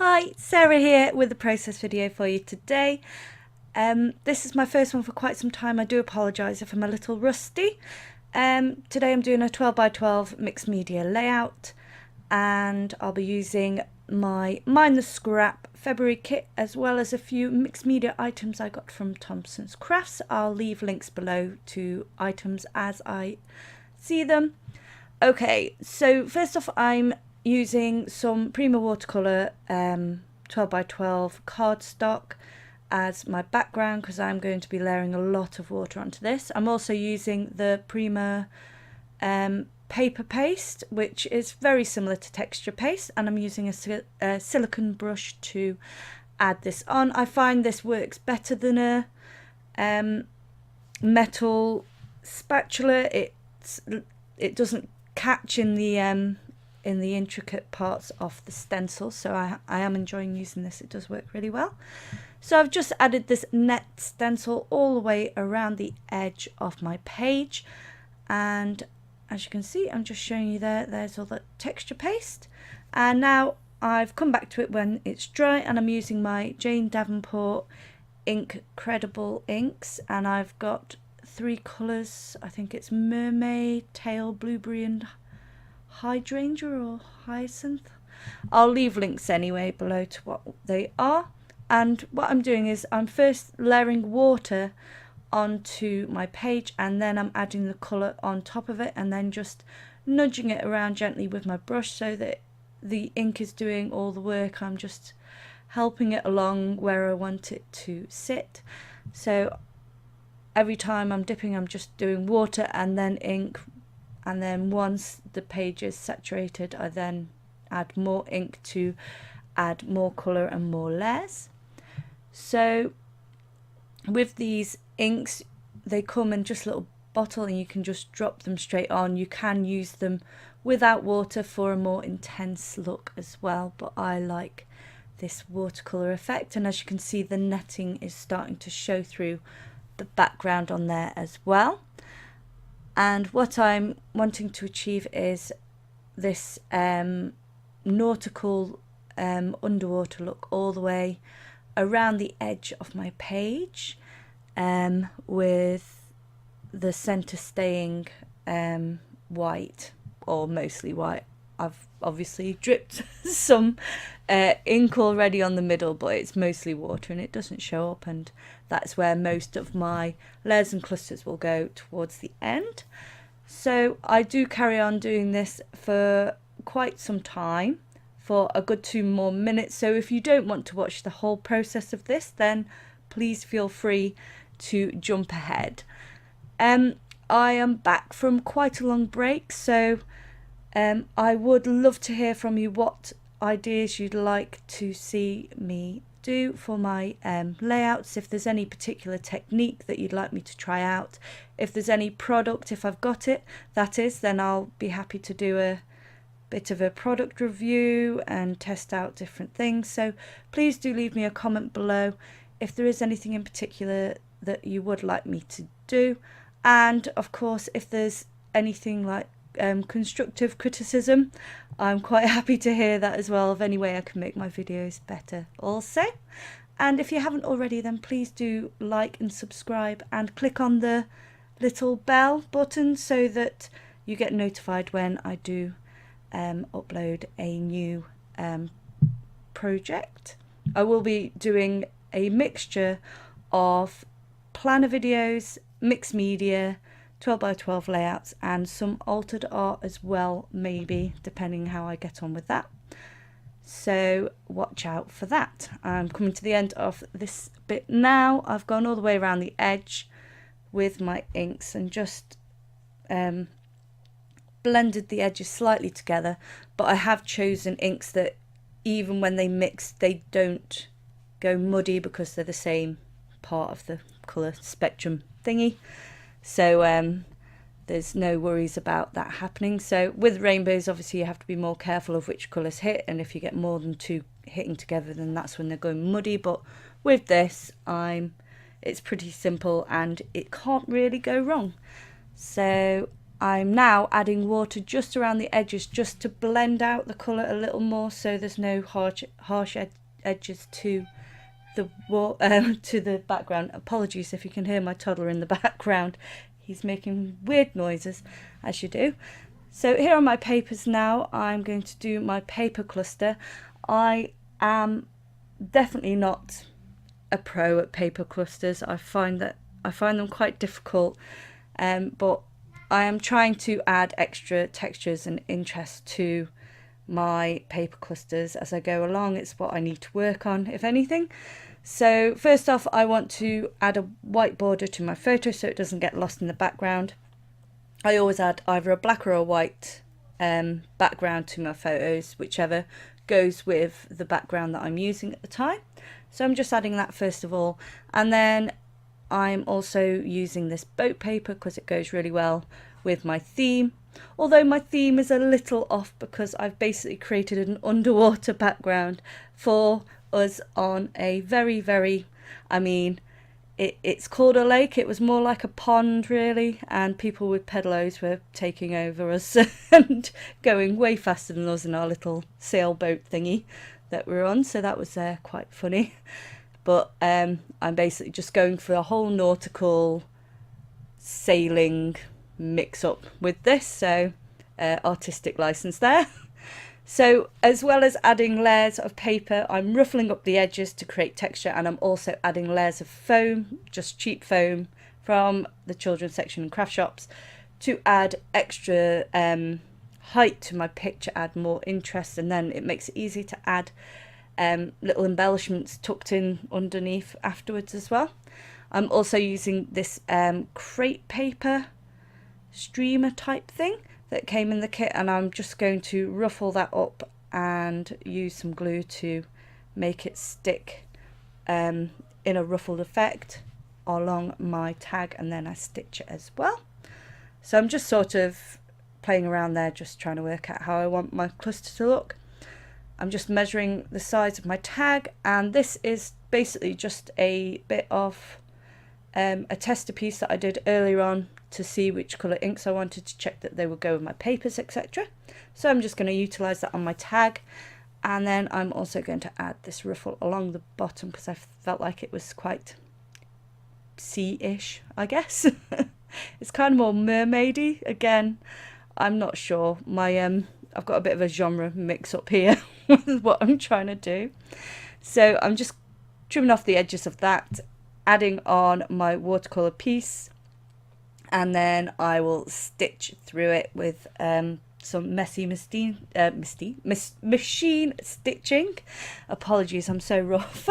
Hi, Sarah here with a process video for you today. This is my first one for quite some time. I do apologise if I'm a little rusty. Today I'm doing a 12 by 12 mixed media layout, and I'll be using my Mind the Scrap February kit as well as a few mixed media items I got from Thompsons Crafts. I'll leave links below to items as I see them. Okay, so first off I'm using some Prima watercolour 12 by 12 cardstock as my background because I'm going to be layering a lot of water onto this. I'm also using the Prima paper paste, which is very similar to texture paste, and I'm using a silicone brush to add this on. I find this works better than a metal spatula. It doesn't catch in the intricate parts of the stencil, so I am enjoying using this. It does work really well. So I've just added this net stencil all the way around the edge of my page, and as you can see I'm just showing you there's all the texture paste, and now I've come back to it when it's dry and I'm using my Jane Davenport ink Credible inks, and I've got three colours. I think it's mermaid, tail, blueberry and hydrangea or hyacinth. I'll leave links anyway below to what they are. And what I'm doing is I'm first layering water onto my page, and then I'm adding the colour on top of it, and then just nudging it around gently with my brush so that the ink is doing all the work. I'm just helping it along where I want it to sit. So every time I'm dipping I'm just doing water and then ink, and then once the page is saturated I then add more ink to add more colour and more layers. So with these inks, they come in just a little bottle and you can just drop them straight on. You can use them without water for a more intense look as well, but I like this watercolour effect, and as you can see the netting is starting to show through the background on there as well. And what I'm wanting to achieve is this nautical underwater look all the way around the edge of my page, with the centre staying white, or mostly white. I've obviously dripped some ink already on the middle, but it's mostly water and it doesn't show up, and that's where most of my layers and clusters will go towards the end. So I do carry on doing this for quite some time, for a good 2 more minutes. So if you don't want to watch the whole process of this, then please feel free to jump ahead. I am back from quite a long break, so I would love to hear from you what ideas you'd like to see me do for my layouts. If there's any particular technique that you'd like me to try out, if there's any product, if I've got it, that is, then I'll be happy to do a bit of a product review and test out different things. So please do leave me a comment below if there is anything in particular that you would like me to do, and of course if there's anything like constructive criticism, I'm quite happy to hear that as well, of any way I can make my videos better also. And if you haven't already, then please do like and subscribe and click on the little bell button so that you get notified when I do upload a new project. I will be doing a mixture of planner videos, mixed media, 12 by 12 layouts and some altered art as well, maybe, depending how I get on with that. So watch out for that. I'm coming to the end of this bit now. I've gone all the way around the edge with my inks and just blended the edges slightly together, but I have chosen inks that even when they mix they don't go muddy because they're the same part of the colour spectrum thingy. So there's no worries about that happening. So with rainbows obviously you have to be more careful of which colours hit, and if you get more than 2 hitting together then that's when they're going muddy, but with this it's pretty simple and it can't really go wrong. So I'm now adding water just around the edges just to blend out the colour a little more, so there's no harsh edges to the background. Apologies if you can hear my toddler in the background. He's making weird noises, as you do. So here are my papers now. I'm going to do my paper cluster. I am definitely not a pro at paper clusters. I find them quite difficult, but I am trying to add extra textures and interest to my paper clusters as I go along. It's what I need to work on, if anything. So first off, I want to add a white border to my photo so it doesn't get lost in the background. I always add either a black or a white background to my photos, whichever goes with the background that I'm using at the time. So I'm just adding that first of all, and then I'm also using this boat paper because it goes really well with my theme, although my theme is a little off because I've basically created an underwater background for us on a very, I mean, it's called a lake. It was more like a pond really, and people with pedalos were taking over us and going way faster than us in our little sailboat thingy that we're on, so that was quite funny. But I'm basically just going for a whole nautical sailing mix up with this, so artistic license there. So as well as adding layers of paper, I'm ruffling up the edges to create texture, and I'm also adding layers of foam, just cheap foam from the children's section in craft shops, to add extra height to my picture, add more interest, and then it makes it easy to add little embellishments tucked in underneath afterwards as well. I'm also using this crepe paper streamer type thing that came in the kit, and I'm just going to ruffle that up and use some glue to make it stick in a ruffled effect along my tag, and then I stitch it as well. So I'm just sort of playing around there, just trying to work out how I want my cluster to look. I'm just measuring the size of my tag, and this is basically just a bit of a tester piece that I did earlier on to see which colour inks I wanted to check that they would go with my papers, etc. So I'm just going to utilise that on my tag, and then I'm also going to add this ruffle along the bottom because I felt like it was quite sea-ish, I guess. It's kind of more mermaidy. Again, I'm not sure. I've got a bit of a genre mix up here with what I'm trying to do. So I'm just trimming off the edges of that, adding on my watercolour piece, and then I will stitch through it with some machine stitching. Apologies, I'm so rough.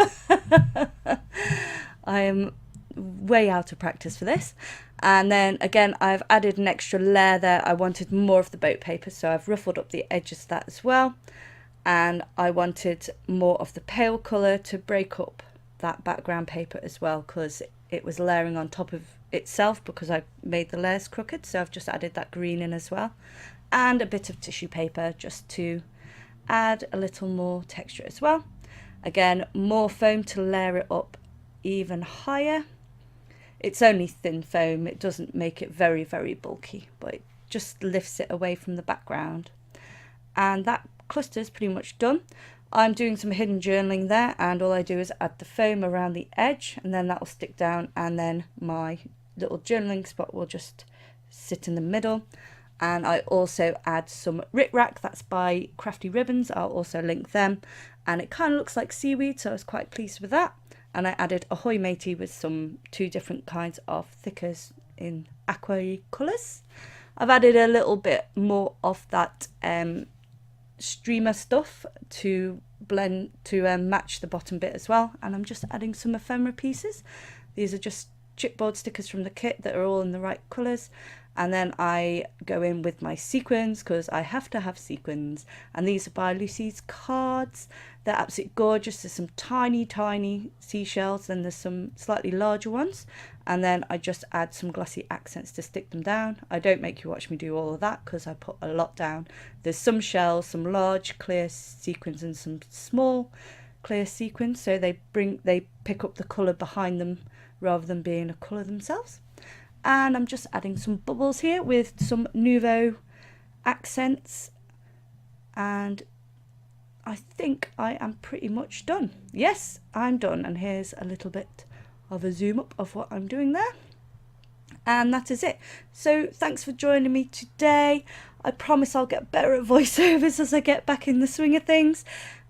I am way out of practice for this. And then again, I've added an extra layer there. I wanted more of the boat paper, so I've ruffled up the edges of that as well. And I wanted more of the pale colour to break up that background paper as well, because it was layering on top of itself because I made the layers crooked. So I've just added that green in as well, and a bit of tissue paper just to add a little more texture as well. Again, more foam to layer it up even higher. It's only thin foam, it doesn't make it very, very bulky, but it just lifts it away from the background. And that cluster is pretty much done. I'm doing some hidden journaling there, and all I do is add the foam around the edge, and then that will stick down, and then my little journaling spot will just sit in the middle. And I also add some rickrack, that's by Crafty Ribbons. I'll also link them, and it kind of looks like seaweed, so I was quite pleased with that. And I added Ahoy Matey with some 2 different kinds of thickers in aqua colours. I've added a little bit more of that streamer stuff to blend to match the bottom bit as well, and I'm just adding some ephemera pieces. These are just chipboard stickers from the kit that are all in the right colours, and then I go in with my sequins because I have to have sequins, and these are by Lucy's Cards. They're absolutely gorgeous. There's some tiny seashells, then there's some slightly larger ones, and then I just add some glossy accents to stick them down. I don't make you watch me do all of that because I put a lot down. There's some shells, some large clear sequins and some small clear sequins, so they pick up the colour behind them rather than being a colour themselves. And I'm just adding some bubbles here with some Nouveau accents, and I think I am pretty much done. Yes, I'm done, and here's a little bit of a zoom up of what I'm doing there. And that is it. So thanks for joining me today. I promise I'll get better at voiceovers as I get back in the swing of things,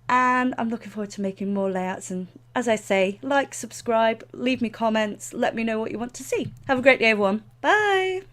and I'm looking forward to making more layouts. And as I say, like, subscribe, leave me comments, let me know what you want to see. Have a great day everyone. Bye.